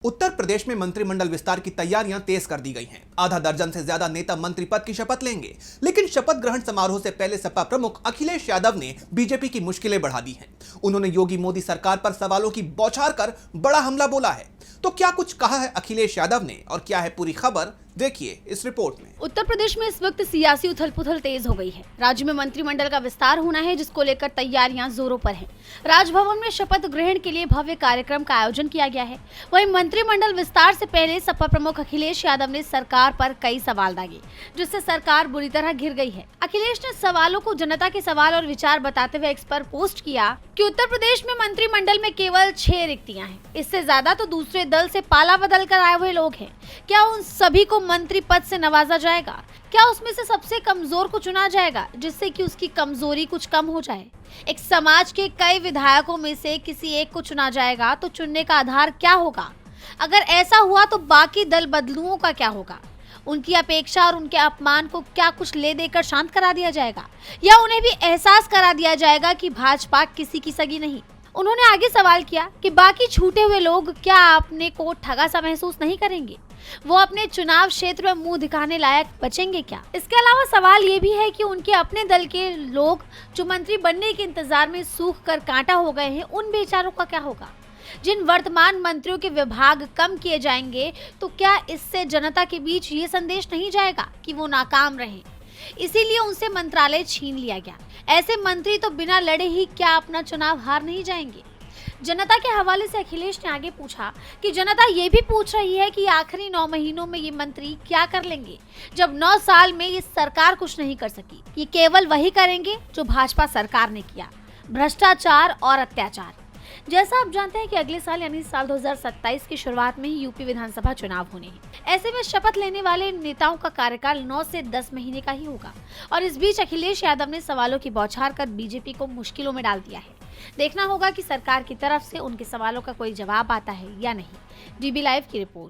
उत्तर प्रदेश में मंत्रिमंडल विस्तार की तैयारियां तेज कर दी गई हैं। आधा दर्जन से ज्यादा नेता मंत्री पद की शपथ लेंगे, लेकिन शपथ ग्रहण समारोह से पहले सपा प्रमुख अखिलेश यादव ने बीजेपी की मुश्किलें बढ़ा दी हैं। उन्होंने योगी मोदी सरकार पर सवालों की बौछार कर बड़ा हमला बोला है। तो क्या कुछ कहा है अखिलेश यादव ने और क्या है पूरी खबर, देखिए इस रिपोर्ट में। उत्तर प्रदेश में इस वक्त सियासी उथल-पुथल तेज हो गई है। राज्य में मंत्रिमंडल का विस्तार होना है, जिसको लेकर तैयारियां जोरों पर हैं। राजभवन में शपथ ग्रहण के लिए भव्य कार्यक्रम का आयोजन किया गया है। वहीं मंत्रिमंडल विस्तार से पहले सपा प्रमुख अखिलेश यादव ने सरकार पर कई सवाल दागे, जिससे सरकार बुरी तरह घिर गई है। अखिलेश ने सवालों को जनता के सवाल और विचार बताते हुए एक्स पर पोस्ट किया कि उत्तर प्रदेश में मंत्रिमंडल में केवल 6 रिक्तियां हैं। इससे ज्यादा तो दूसरे दल से पाला बदल कर आए हुए लोग हैं। क्या उन सभी को मंत्री पद से नवाजा जाएगा? क्या उसमें से सबसे कमजोर को चुना जाएगा, जिससे कि उसकी कमजोरी कुछ कम हो जाए? एक समाज के कई विधायकों में से किसी एक को चुना जाएगा तो चुनने का आधार क्या होगा? अगर ऐसा हुआ तो बाकी दल बदलुओं का क्या होगा? उनकी अपेक्षा और उनके अपमान को क्या कुछ ले देकर शांत करा दिया जाएगा, या उन्हें भी एहसास करा दिया जाएगा कि भाजपा किसी की सगी नहीं? उन्होंने आगे सवाल किया कि बाकी छूटे हुए लोग क्या अपने को ठगा सा महसूस नहीं करेंगे? वो अपने चुनाव क्षेत्र में मुंह दिखाने लायक बचेंगे क्या? इसके अलावा सवाल ये भी है कि उनके अपने दल के लोग जो मंत्री बनने के इंतजार में सूख कर कांटा हो गए हैं, उन बेचारों का क्या होगा? जिन वर्तमान मंत्रियों के विभाग कम किए जाएंगे, तो क्या इससे जनता के बीच ये संदेश नहीं जाएगा कि वो नाकाम रहे, इसीलिए उनसे मंत्रालय छीन लिया गया? ऐसे मंत्री तो बिना लड़े ही क्या अपना चुनाव हार नहीं जाएंगे? जनता के हवाले से अखिलेश ने आगे पूछा कि जनता ये भी पूछ रही है कि आखिरी 9 महीनों में ये मंत्री क्या कर लेंगे, जब 9 साल में ये सरकार कुछ नहीं कर सकी। ये केवल वही करेंगे जो भाजपा सरकार ने किया, भ्रष्टाचार और अत्याचार। जैसा आप जानते हैं कि अगले साल यानी साल 2027 की शुरुआत में ही यूपी विधानसभा चुनाव होने हैं। ऐसे में शपथ लेने वाले नेताओं का कार्यकाल 9 से 10 महीने का ही होगा, और इस बीच अखिलेश यादव ने सवालों की बौछार कर बीजेपी को मुश्किलों में डाल दिया है। देखना होगा कि सरकार की तरफ से उनके सवालों का कोई जवाब आता है या नहीं। डीबी लाइव की रिपोर्ट।